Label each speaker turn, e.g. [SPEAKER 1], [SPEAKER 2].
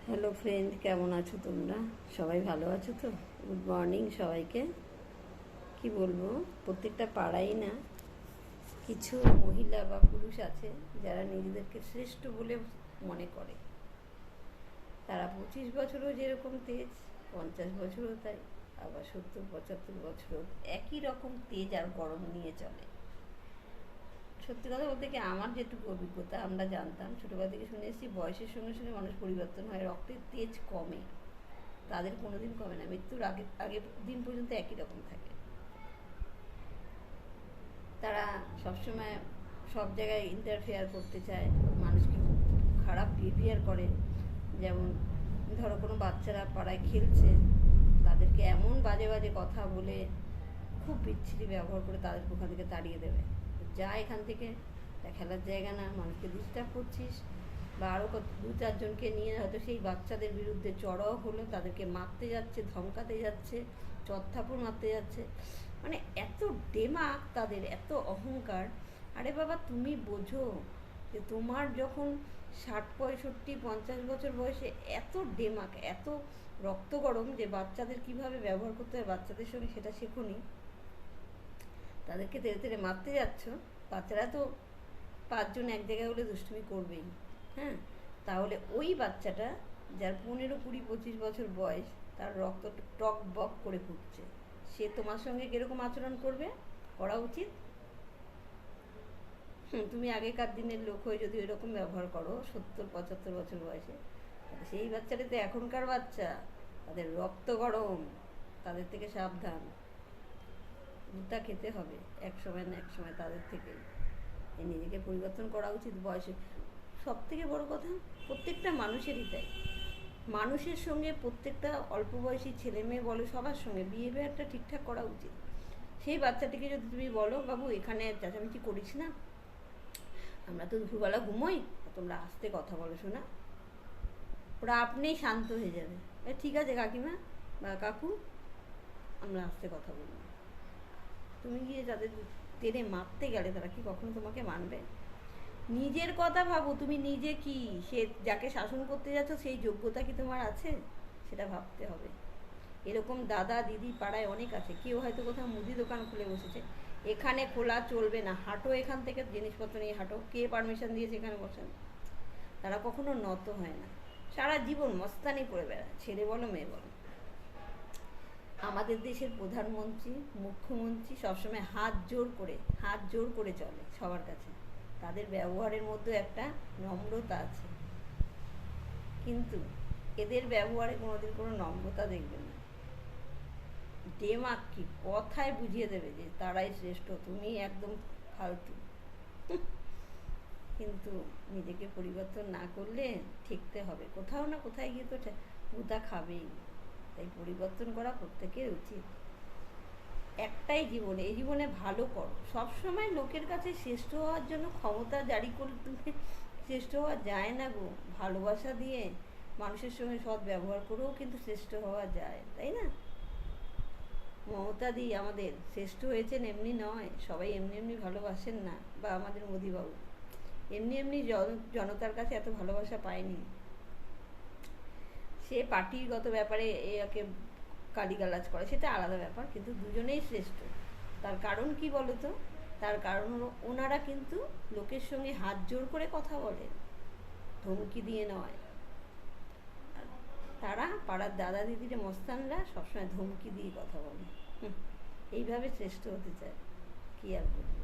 [SPEAKER 1] Hello friend, কেমন আছো তোমরা? সবাই ভালো আছো তো? গুড মর্নিং সবাইকে। কি বলবো, প্রত্যেকটা পাড়াই না কিছু মহিলা বা পুরুষ আছে যারা নিজেদেরকে শ্রেষ্ঠ বলে মনে করে। তারা 25 বছরও যেরকম তেজ, 50 বছরও তাই, আবার 70-75 বছরও একই রকম তেজ আর গরম নিয়ে চলে। সত্যি কথা বলতে কি, আমার যেটুকু অভিজ্ঞতা, আমরা জানতাম ছোটোবেলা থেকে শুনে এসেছি, বয়সের সঙ্গে সঙ্গে মানুষ পরিবর্তন হয়, রক্তের তেজ কমে, তাদের কোনোদিন কমে না, মৃত্যুর আগের দিন পর্যন্ত একই রকম থাকে। তারা সবসময় সব জায়গায় ইন্টারফেয়ার করতে চায়, মানুষকে খুব খারাপ বিহেভিয়ার করে। যেমন ধরো কোনো বাচ্চারা পাড়ায় খেলছে, তাদেরকে এমন বাজে বাজে কথা বলে, খুব বিচ্ছিরি ব্যবহার করে তাদেরকে ওখান থেকে তাড়িয়ে দেবে। যা এখান থেকে, খেলার জায়গা না, মানুষকে ডিস্টার্ব করছিস। বা আরও 2-4 জনকে নিয়ে হয়তো সেই বাচ্চাদের বিরুদ্ধে চড়াও হলো, তাদেরকে মারতে যাচ্ছে, ধমকাতে যাচ্ছে, চত্থাপুর মারতে যাচ্ছে। মানে এত ডেমাক তাদের, এত অহংকার। আরে বাবা, তুমি বোঝো যে তোমার যখন 60, 65, 50 বছর বয়সে এত ডেমাক, এত রক্ত গরম যে বাচ্চাদের কিভাবে ব্যবহার করতে হয় বাচ্চাদের সঙ্গে সেটা শেখোনি, তাদেরকে তেড়ে তেড়ে মারতে যাচ্ছ। বাচ্চারা তো 5 জন এক জায়গায় হলে দুষ্টুমি করবেই। হ্যাঁ, তাহলে ওই বাচ্চাটা যার 15, 20, 25 বছর বয়স, তার রক্ত টক বক করে ফুটছে, সে তোমার সঙ্গে কীরকম আচরণ করবে? করা উচিত? তুমি আগেকার দিনের লোক হয়ে যদি ওইরকম ব্যবহার করো 70-75 বছর বয়সে, সেই বাচ্চাটা তো এখনকার বাচ্চা, তাদের রক্ত গরম, তাদের থেকে সাবধান। গুতা খেতে হবে এক সময় না এক সময় তাদের থেকেই। নিজেকে পরিবর্তন করা উচিত বয়সে। সব থেকে বড় কথা, প্রত্যেকটা মানুষেরই তাই, মানুষের সঙ্গে প্রত্যেকটা অল্প বয়সী ছেলে মেয়ে বলো, সবার সঙ্গে বিহেভিয়ারটা ঠিকঠাক করা উচিত। সেই বাচ্চাটিকে যদি তুমি বলো, বাবু এখানে চেঁচামেচি করিস না, আমরা তো দুপুরবেলা ঘুমোই, তোমরা আস্তে কথা বলো শোনা, ওরা আপনিই শান্ত হয়ে যাবে। ঠিক আছে কাকিমা বা কাকু, আমরা আস্তে কথা বলবো। তুমি গিয়ে যাদের টেনে মারতে গেলে, তারা কি কখনো তোমাকে মানবে? নিজের কথা ভাবো, তুমি নিজে কি, সে যাকে শাসন করতে যাচ্ছ সেই যোগ্যতা কি তোমার আছে? সেটা ভাবতে হবে। এরকম দাদা দিদি পাড়ায় অনেক আছে। কেউ হয়তো কোথাও মুদি দোকান খুলে বসেছে, এখানে খোলা চলবে না, হাঁটো এখান থেকে, জিনিসপত্র নিয়ে হাঁটো, কে পারমিশন দিয়েছে এখানে বসেন? তারা কখনো নত হয় না, সারা জীবন মস্তানি করে বেড়ায়, ছেলে বলো মেয়ে বলো। আমাদের দেশের প্রধানমন্ত্রী, মুখ্যমন্ত্রী সবসময় হাত জোর করে চলে সবার কাছে, তাদের ব্যবহারের মধ্যে একটা নম্রতা আছে। কিন্তু এদের ব্যবহারে কোনোদিন কোনো নম্রতা দেখবে না। ডেমাক কি কথায় বুঝিয়ে দেবে যে তারাই শ্রেষ্ঠ, তুমি একদম ফালতু। কিন্তু নিজেকে পরিবর্তন না করলে ঠেকতে হবে, কোথাও না কোথায় গিয়ে তো গুতা খাবেই। তাই পরিবর্তন করা প্রত্যেকের উচিত। একটাই জীবন, এই জীবনে ভালো করো। সবসময় লোকের কাছে শ্রেষ্ঠ হওয়ার জন্য ক্ষমতা জারি করে তুমি শ্রেষ্ঠ হওয়া যায় না গো। ভালোবাসা দিয়ে মানুষের সঙ্গে সৎ ব্যবহার করেও কিন্তু শ্রেষ্ঠ হওয়া যায়, তাই না? মমতা দি আমাদের শ্রেষ্ঠ হয়েছেন এমনি নয়, সবাই এমনি এমনি ভালোবাসেন না, বা আমাদের মোদিবাবু এমনি এমনি জনতার কাছে এত ভালোবাসা পায়নি। সে পার্টিগত ব্যাপারে একে গালিগালাজ করে, সেটা আলাদা ব্যাপার, কিন্তু দুজনেই শ্রেষ্ঠ। তার কারণ কি বলো তো? তার কারণ হলো ওনারা কিন্তু লোকের সঙ্গে হাত জোর করে কথা বলে, ধমকি দিয়ে নয়। আর তারা পাড়ার দাদা দিদির মস্তানরা সবসময় ধমকি দিয়ে কথা বলে, এইভাবে শ্রেষ্ঠ হতে চায়। কি আর বলবো।